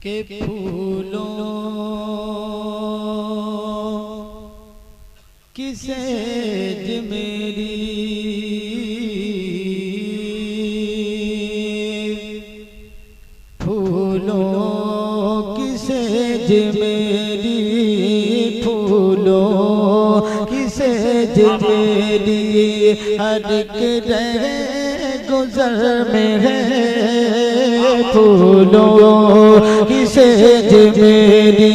के फूलों की सेज मेरी फूलों की सेज मेरी फूलों की सेज मेरी हर एक रहे गुजर में है फूलों की सेज मेरी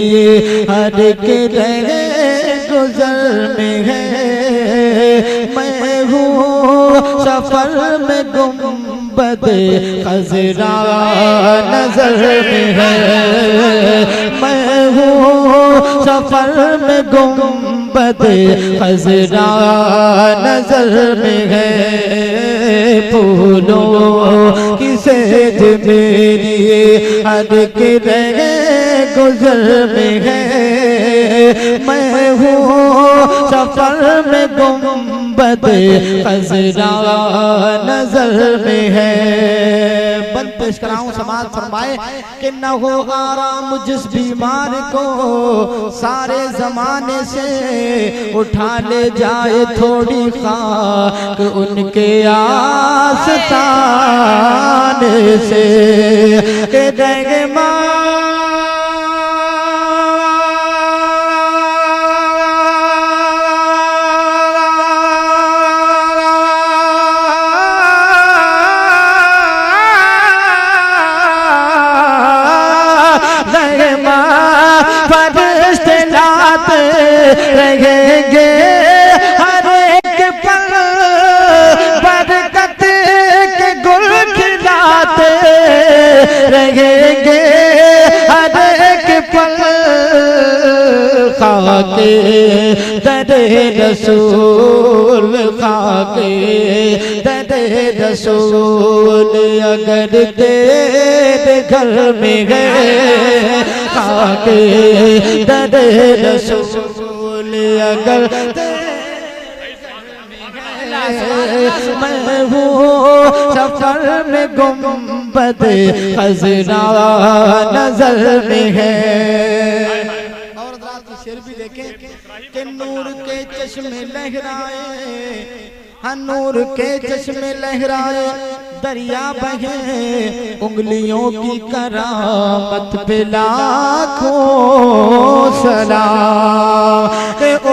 हर एक रहे गुजर में है मैं हूँ सफर में गुंबद खजरा नजर में है मैं हूँ सफर में गुंबद खजरा नजर में है फूलों की सेज मेरी हर के रहे गुजर में है मैं हूँ सफर में गुंबद खजरा नजर में है। बंद पेश कराऊं समाज फरमाए कि न हो आराम जिस बीमार को सारे जमाने से उठा ले जाए थोड़ी खाक उनके आस्ताने से के देंगे माँ रहेंगे हर एक पल बरकत के गुल खिलाते रहेंगे हर एक पल खाके दरे रसूल खाके दरे रसूल अगर तेरे घर में गए खाके दरे रसूल अगर मैं हूँ सफर में गुंबद खजरा नजर में है। और रात की शेर भी देखें कि नूर के चश्मे लहराए हाँ नूर के चश्मे लहराए दरिया बहे उंगलियों की करामत पे लाखों सलाम ओ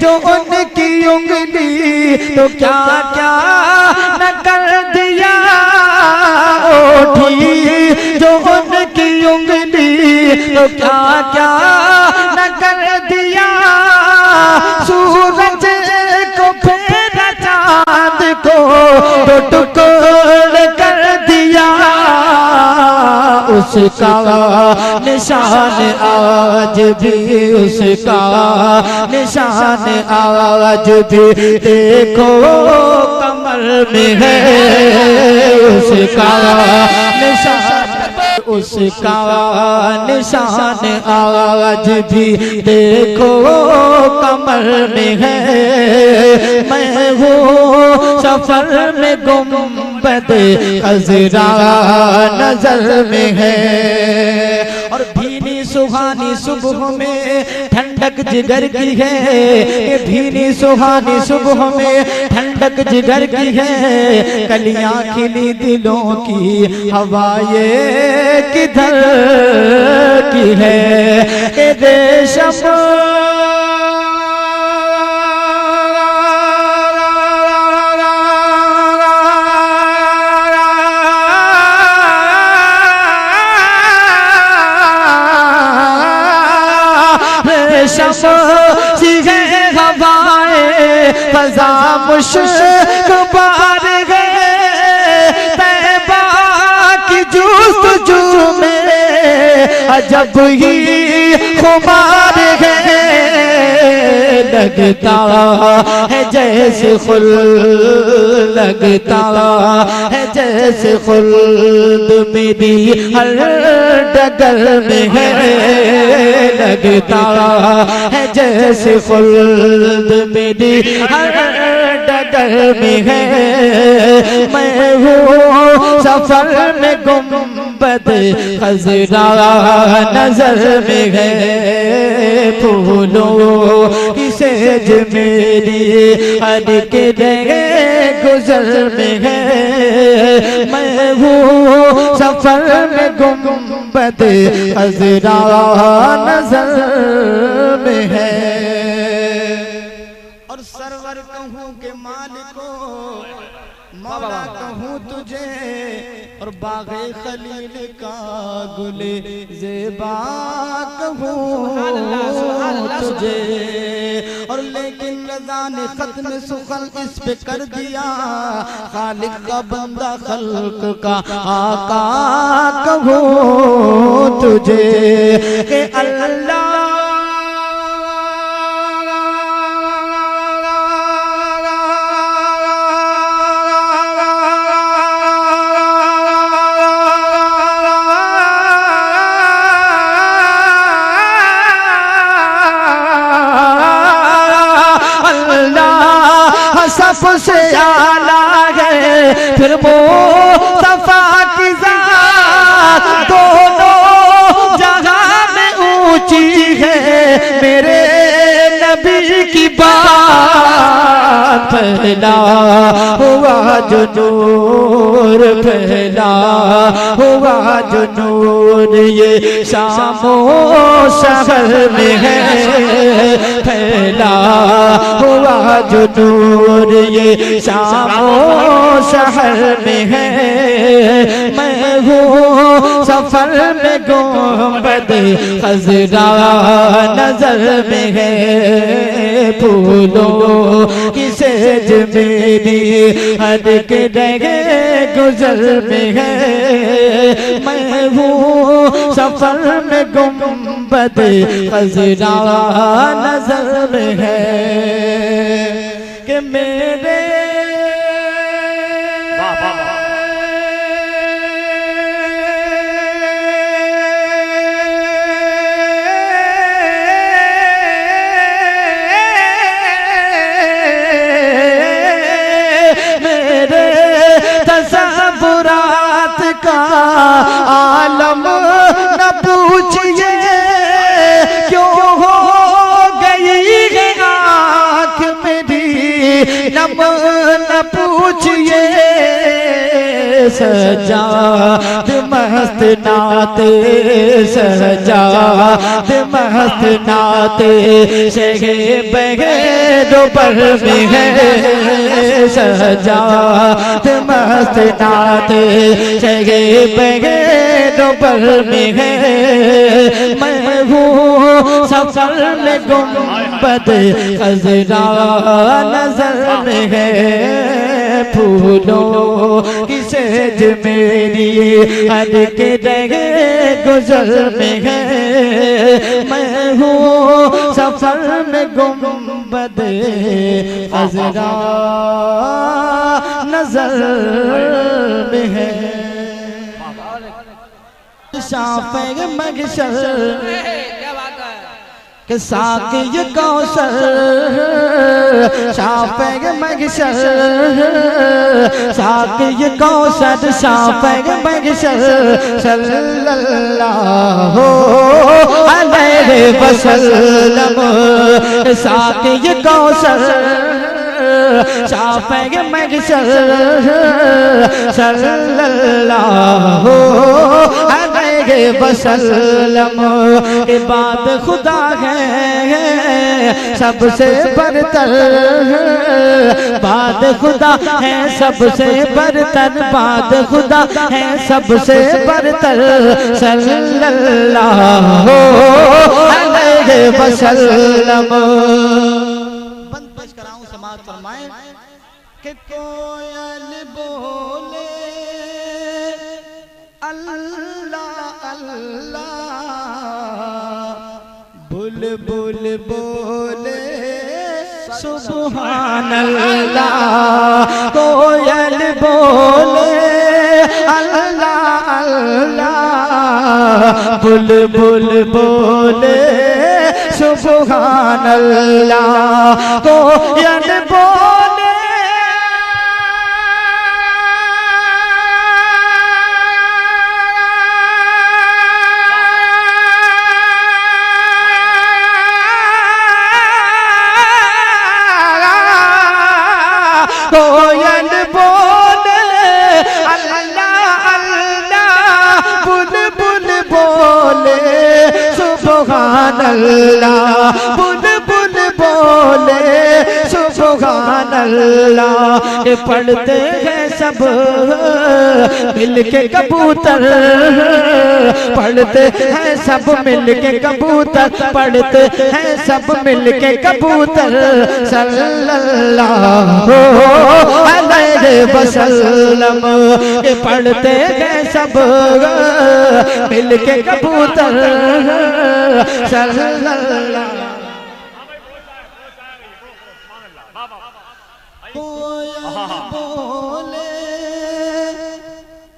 जो उनकी उंगली तो क्या क्या न कर दिया ओठी जो उनकी उंगली तो क्या क्या न कर दिया सूरज को फिर चांद को तो टुकड़ कर दिया उसका निशान आज भी उसका निशान आज भी देखो कमर में है उसका निशान आज भी देखो कमर में है मैं हूँ सफर में गुंबद खजरा नजर में है। और भीनी सुहानी सुबह में ठंडक जिगर की है भीनी सुहानी सुबह में ठंडक जिगर की है कलियां खिली दिलों की हवाएं किधर की है ए देशम फजा मुश्क बार गए तैबा की जुस्तजू में अजब ही खुमार गए लगता है जैसे खुल लगता है जैसे खुल्द मेरी हर डगर में है लगता है जैसे खुल्द मेरी हर डगर में है मैं हूँ सफर में गुंबद खज़रा नजर में है फूलों की सेज मेरी हर के गुजर में है मैं हूँ सफर में गुंबद खज़रा नजर में है। और सरवर कहूँ के मालिको मौला कहूँ तुझे और बाग़े खलील का गुले ज़ेबा कहूँ तुझे और लेकिन रज़ा ने ख़त्म सुखल इस पे कर दिया खालिक का बंदा खल्क का आका कहूँ तुझे ए अल्लाह सबसे आला है फिर वो सफा की ज़ात दोनों जहां में ऊंची है मेरे नबी की बात फैला हुआ जो नूर फैला हुआ जो नूर ये शामो शहर में है फैला हुआ जो नूर ये शामो शहर में है मैं हूँ सफर में गुंबद खज़रा नजर में है फूलों की सेज मेरी हर के गुजर में है मैं हूँ सफर में गुंबद खज़रा नजर में है कि मेरे तसव्वुरात का आलम न पूछिए क्यों हो गई है आँख मेरी नम न पूछिए सजाद मस्त नाते सजाद मस्त नाते शगे बगैरो पर में है सजाद मस्त नाते शगे बगैरो पर में है मैं हूँ सफर में गुंबद खज़रा नजर में है फूलों की सेज मेरी हर के गुजर में है मैं हूँ सफर में गुंबद खज़रा नजर में है शाफ़े मगशर के साक़ी कौसर शाफ़े मगशर साक़ी कौसर शाफ़े मगशर सल्लल्लाहु अलैहि वसल्लम साक़ी कौसर शाफ़े मगशर सल्लल्लाहु अलैहि वसल्लम इबाद खुदा है सबसे बरतर बाद खुदा है सबसे बरतर बाद खुदा है सबसे बरतर सल्लल्लाहु अलैहि वसल्लम। बंद पेश कराऊं समाज फरमाए कि कोयल बोले अल्लाह अल्लाह बुलबुल बोले सुभान अल्लाह। कोयल बोले अल्लाह अल्लाह, बुलबुल बोले सुभान अल्लाह। कोयल बोले कोयल बोले अल्लाह अल्लाह, बुलबुल बोले सुभान अल्लाह, बुलबुल बोले सुभान अल्लाह। ये पढ़ते हैं सब मिलके कबूतर, पढ़ते हैं सब मिलके कबूतर, पढ़ते हैं सब मिलके कबूतर। सल्लल्लाहु अलैहि वसल्लम, ये पढ़ते हैं सब मिलके कबूतर। सल्लल्लाहु बोले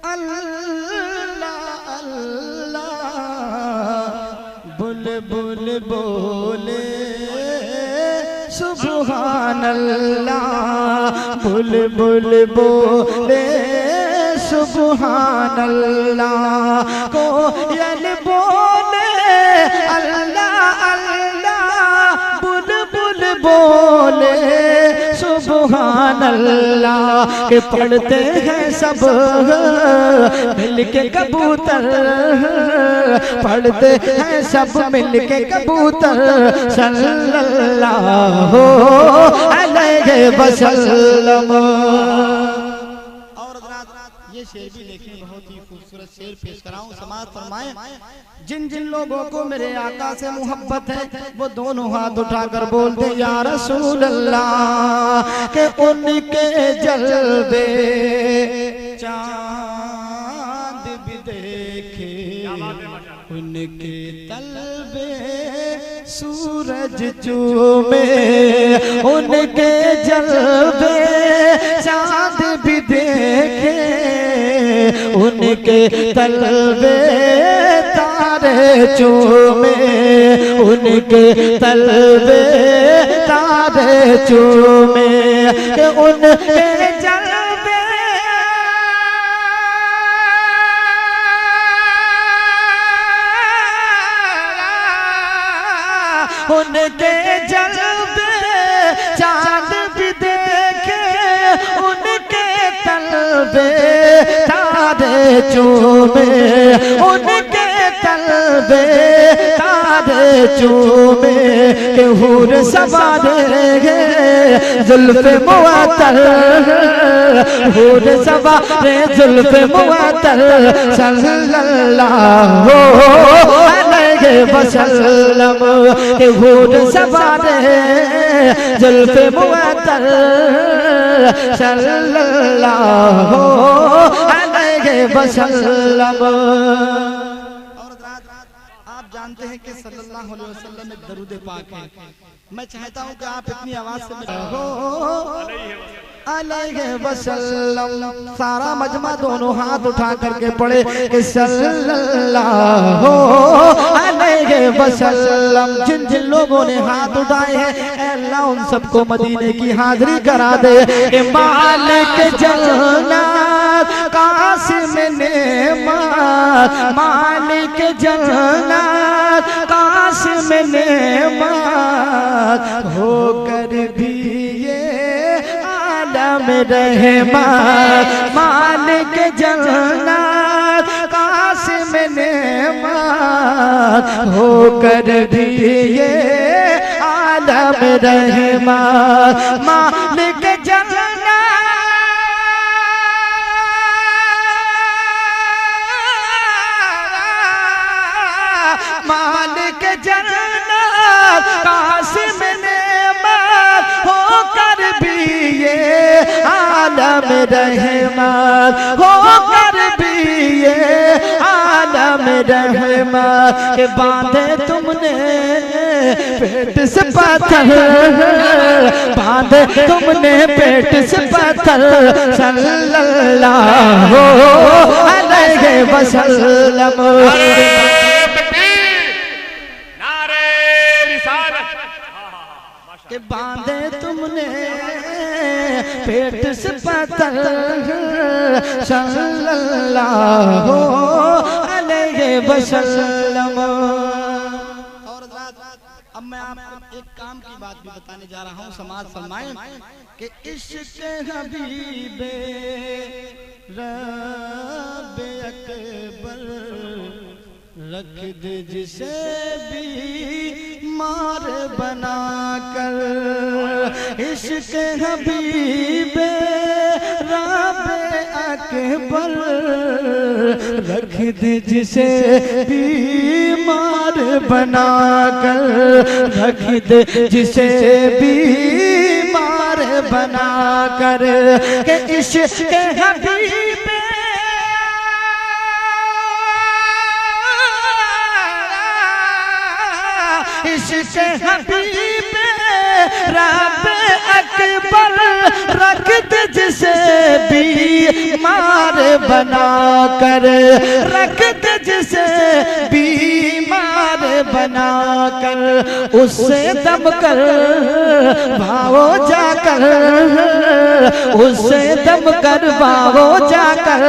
अल्लाह अल्लाह, बुलबुल बोले सुभान अल्लाह, बुलबुल बोले सुभान अल्लाह। कोयल बोले अल्लाह अल्लाह, बुलबुल बोले सुभान अल्लाह। के पढ़ते हैं सब मिलके कबूतर, पढ़ते हैं सब मिलके कबूतर। सल्लल्लाहु अलैहि वसल्लम। ये शेर भी देखें, बहुत ही खूबसूरत शेर पेश कराऊं, समाअत फरमाएं। जिन जिन लोगों को मेरे आका से मोहब्बत है वो दोनों हाथ उठाकर बोलते या रसूल अल्लाह। के उनके जलवे चांद भी देखे, उनके तलबे सूरज चूमे, उनके जलवे चांद भी देखे, उनके तलबे तारे चूमे, उनके तलबे तारे चूमे। उनके जलवे उनके जलवे चांद भी देखे, उनके तलबे तारे चूमे, उनके तलबे तारे चूमे। के हूर सवारे जुल्फ़े मुअत्तर, हूर सवारे जुल्फ़े मुअत्तर। सल्लल्लाहु अलैहि वसल्लम। के हूर सवारे जुल्फ़े मुअत्तर। सल्लल्लाहु अलैहि वसल्लम। आप जानते हैं कि सल्लल्लाहु अलैहि वसल्लम एक दरूद पाक है। मैं चाहता हूं कि आप इतनी आवाज से अलैहि वसल्लम सारा मजमा दोनों हाथ उठा करके पढ़े कि सल्लल्लाहु अलैहि वसल्लम। जिन जिन लोगों ने हाथ उठाए हैं अल्लाह उन सबको मदीने की हाजिरी करा दे। मालिक जन्नत कासिम नेमत, मालिक जन्नत कासिम नेमत, होकर भी ये आलम रहमत। मालिक जन्नत कासिम नेमत, होकर भी ये आलम रहमत। मालिक जन्नत मालिक जन्नत कासिम नेमत, होकर भी ये आलम रहमत, होकर भी ये आलम रहमत। के बांधे तुमने पेट से पत्थर बांधे तुमने पेट से पत्थर सल्लल्लाहु अलैहि वसल्लम। के बांधे तुमने पेट से पत्थर सल्लल्लाहु अलैहि वसल्लम। और अब मैं आपको एक काम की बात भी बताने जा रहा हूँ, समाज फरमाएं कि इश्क़ हबीबे रब अकबर रख दे जिसे भी मार बना कर। इश्क़ हबीबे रब अकबर रख दे जिसे भी मार बना कर। रख दे जिसे भी मार बना कर के इश्क़ हबीबे इश्क़ हबीबे रब अकबर रख दे जिसे भी मार बना कर। रख दे जिसे भी मार बना कर। उससे दम कर भावो जाकर उससे दम कर भावो जाकर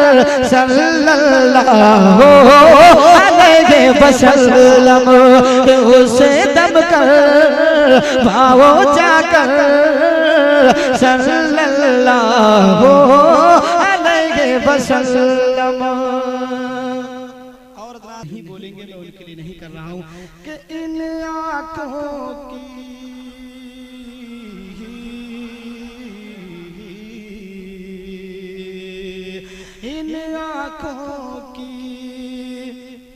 सल्लल्लाहु अलैहि वसल्लम। उससे दम कर भावो जाकर सल्लल्लाहु अलैहि वसल्लम। और नहीं बोलेंगे, मैं उनके लिए नहीं कर रहा हूँ कि इन आँखों की इन आँखों की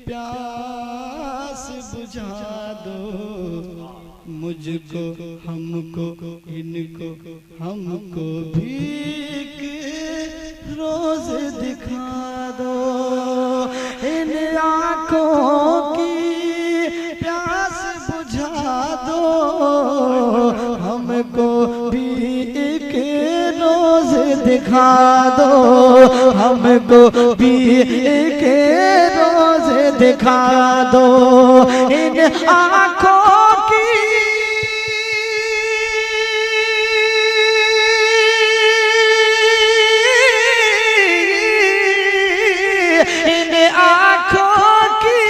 प्यास बुझा दो मुझको हमको इनको हमको भीख रोज दिखा दो। इन आँखों की प्यास बुझा दो हमको भी एक रोज दिखा दो। हमको भी एक रोज दिखा दो। इन आँखों की इन आँखों की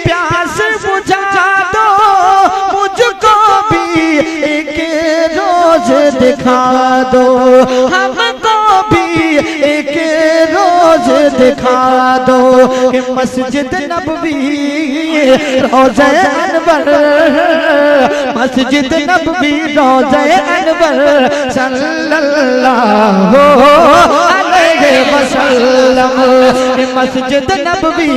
प्यास बुझा दो मुझको भी एक रोज दिखा दो। हमको भी एक रोज दिखा दो कि मस्जिद नबवी रोज़े अनवर मस्जिद नबवी रोज़े अनवर सल्लल्लाहु अलैहि वसल्लम। मस्जिद नबवी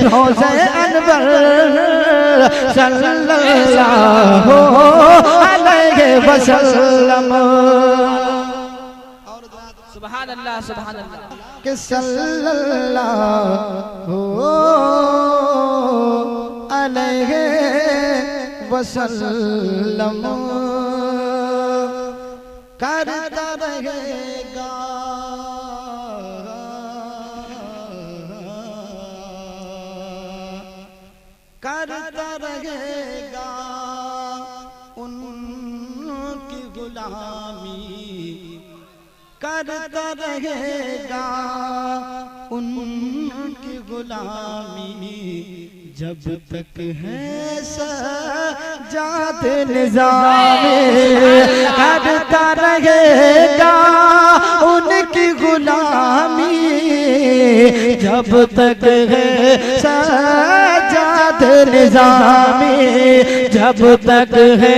रोज़े अनवर सल्लल्लाहु अलैहि वसल्लम। सुभान अल्लाह सुभान अल्लाह के सल्लल्लाहु अलैहि वसल्लम करता रहेगा करता रहेगा उनकी गुलामी करता रहेगा उनकी गुलामी जब तक है सजाद निज़ामे। करता रहेगा उनकी गुलामी जब तक है सजाद निज़ामे। जब तक है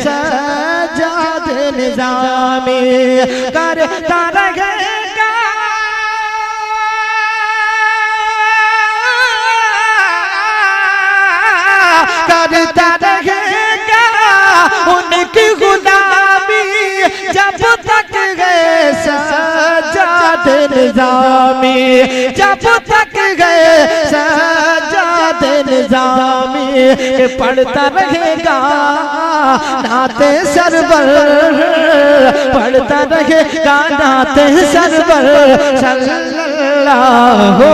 सजाद निज़ामे करता रहेगा करता रहेगा उनकी गुलामी जब तक है सजाद निज़ामी। जब तक है सजाद निजामी पढ़ता रहेगा नाते सरवर, पढ़ता रहेगा नाते सरवर सल्लल्लाहु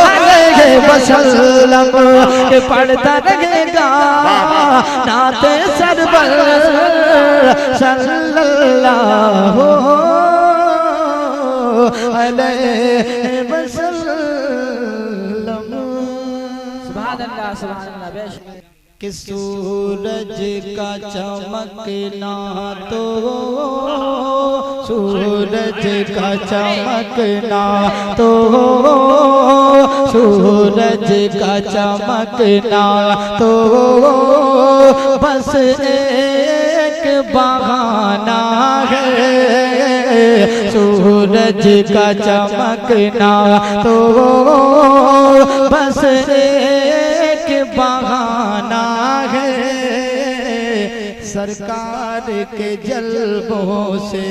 अलैहि वसल्लम, पढ़ता रहेगा नाते सरवर सल्लल्लाहु अलैहि वसल्लम। सुभान अल्लाह सुभान अल्लाह। बेशक कि सूरज का चमकना तो, सूरज का चमकना तो, सूरज का चमकना तो बस एक बहाना है, सूरज का चमकना तो बस एक बहाना है, सरकार के जलवों से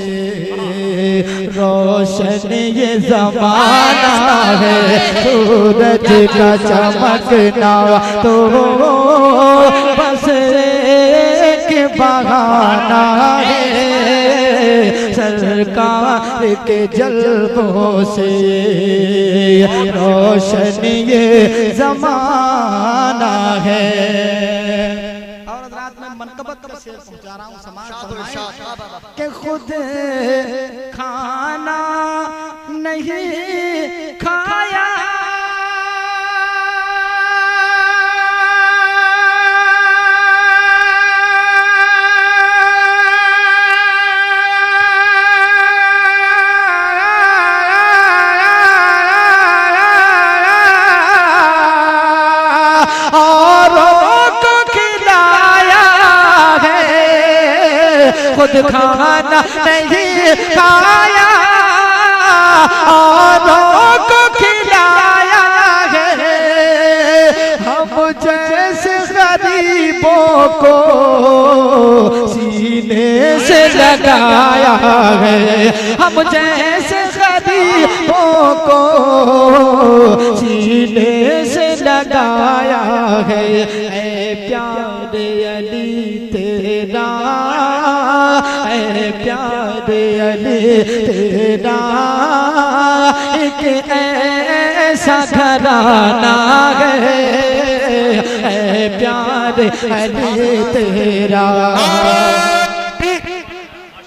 रोशन ये ज़माना है, सूरज का चमकना तो बस एक बहाना है, सरकार के जलवों से रोशन ये ज़माना है। और रात में मनकबत का शेर पहुंचा रहा हूँ समाज के खुद खाना नहीं खाया खुद खाना नहीं खाया औरों को खिलाया है, हम जैसे गरीबों को सीने से लगाया है, हम जैसे गरीबों को सीने से लगाया है, ऐ प्यारे अली तेरा, ऐ प्यारे अली तेरा एक ऐसा घराना है, ऐ प्यारे अली तेरा।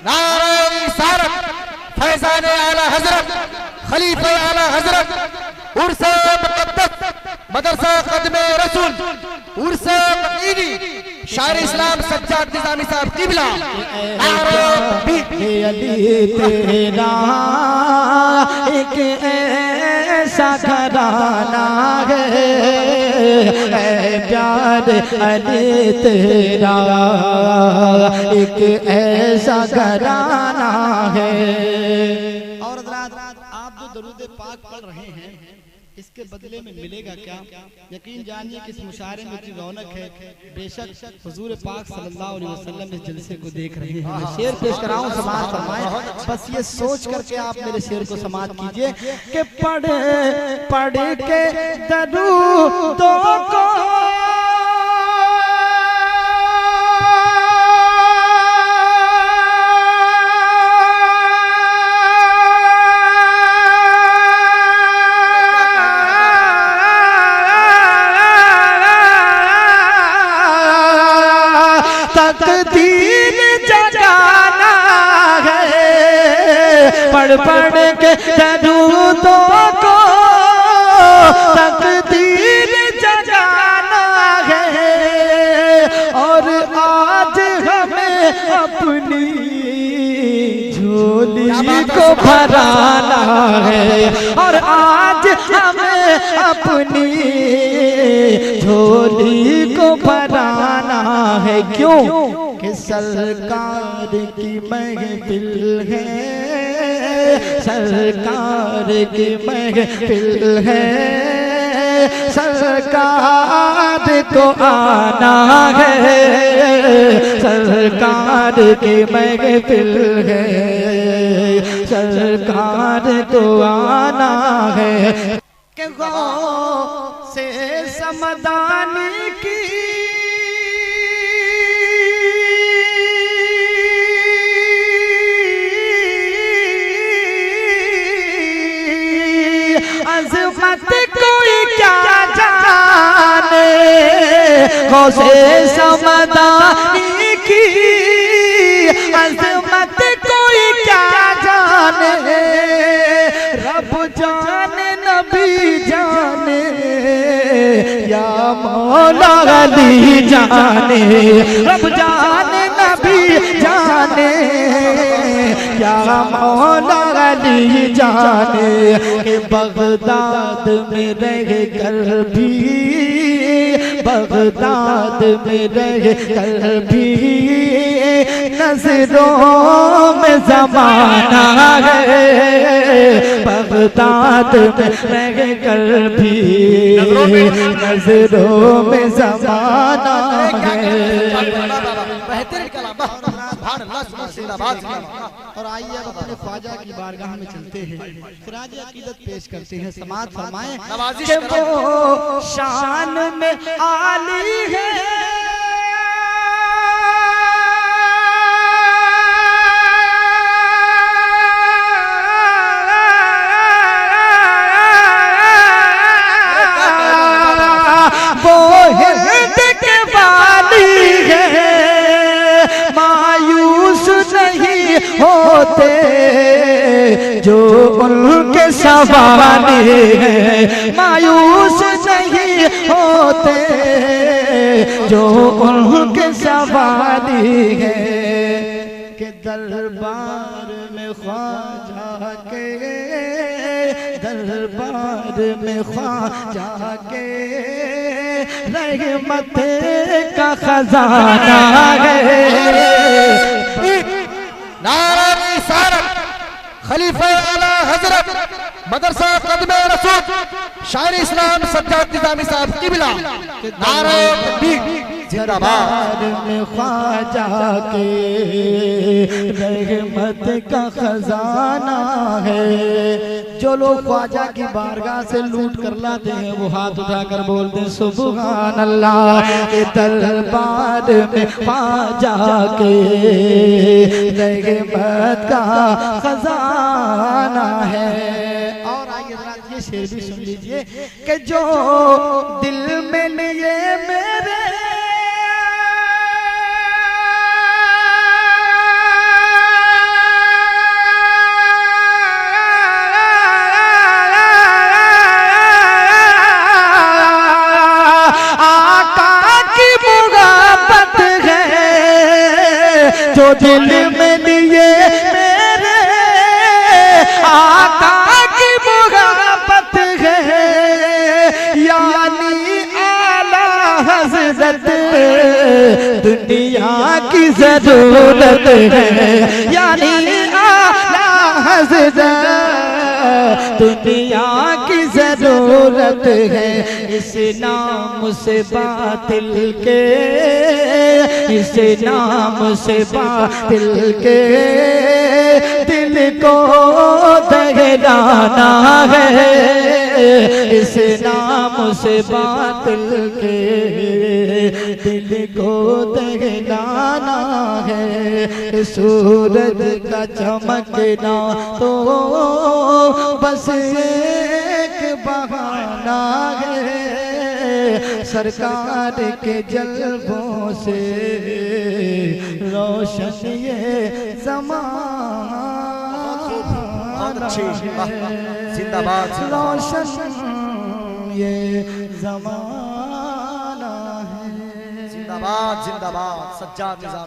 नारे रिसालत फैज़ान आला हज़रत खलीफा आला हज़रत उर्स मुक़द्दस मदरसा क़दमे रसूल उर्स मदीनी शायर इस्लाम सज्जाद निज़ामी साहब क़िबला। अली तेरा एक ऐसा घराना है, ऐ प्यारे अली तेरा एक ऐसा घराना है। और आप जो दरूद पाक पढ़ रहे हैं इसके बदले में मिलेगा क्या? यकीन जानिए कि इस मुशायरे में जो रौनक है बेशक हुजूर पाक सल्लल्लाहु अलैहि वसल्लम इस जलसे को देख रहे हैं। मैं शेर पेश कराऊं समाज फरमाए, बस ये सोच करके आप मेरे शेर को समाज कीजिए कि पढ़ पढ़ के दरूदों को तकदीर जगाना है, पढ़ पढ़ के दरूदों को तकदीर जगाना है, और आज हमें अपनी झोली को भराना है, और आज हमें अपनी झोली को भराना है। क्यों कि सरकार की महफिल है, सरकार की महफिल है, सरकार को आना है, सरकार की महफिल है, सरकार को आना है। के गौ से समदानी की अज़मत कोई क्या जाने, गौ से समदानी की अज़मत कोई क्या जाने, रब जाने नबी जाने या मौला अली जाने, रब जाने नबी जाने या मौला अली जाने, कि बगदाद में रह कर भी, बगदाद में रह कर भी नजरों में ज़माना है, बगदाद में रह कर भी नजरों में ज़माना है। और आइए अब अपने ख्वाजा की बारगाह में चलते हैं, खिराज अकीदत पेश करते हैं। समाअत फरमाएं कि वो शान में आली है, वो हिंद के वाली है, मायूस नहीं होते जो उनके सवाली है, मायूस नहीं होते जो उनके सवाली है, के दरबार में ख्वाजा के, दरबार में ख्वाजा के रहमत का खजाना है। नारा रिसालत खलीफा आला हजरत मदरसा कदमे रसूल शायर इस्लाम सज्जाद निजामी साहब किबला नारा तकबीर जिंदाबाद। में ख्वाजा के रहमत का खजाना है, जो लोग ख्वाजा की बारगाह से लूट कर लाते हैं वो हाथ उठाकर बोलते सुभान अल्लाह, के दरबार में ख्वाजा के रहमत का खजाना है। और आइए ये शेर भी सुन लीजिए कि जो दिल में लिए मेरे जो दिल में लिए मेरे आका की मुहब्बत है, यानी आला हज़रत दुनिया की जरूरत है, यानी आला हज़रत दुनिया की जरूरत है। इस नाम से बातिल के, इस नाम से बातिल के दिल को दहलाना है, इस नाम से बातिल के दिल को दहलाना है। सूरज का चमकना तो बस एक बहाना है, सरकार के जलवों से रोशन ये ज़माना है, जिंदाबाद रोशन ये ज़माना है। जिंदाबाद जिंदाबाद सज्जाद निजामी।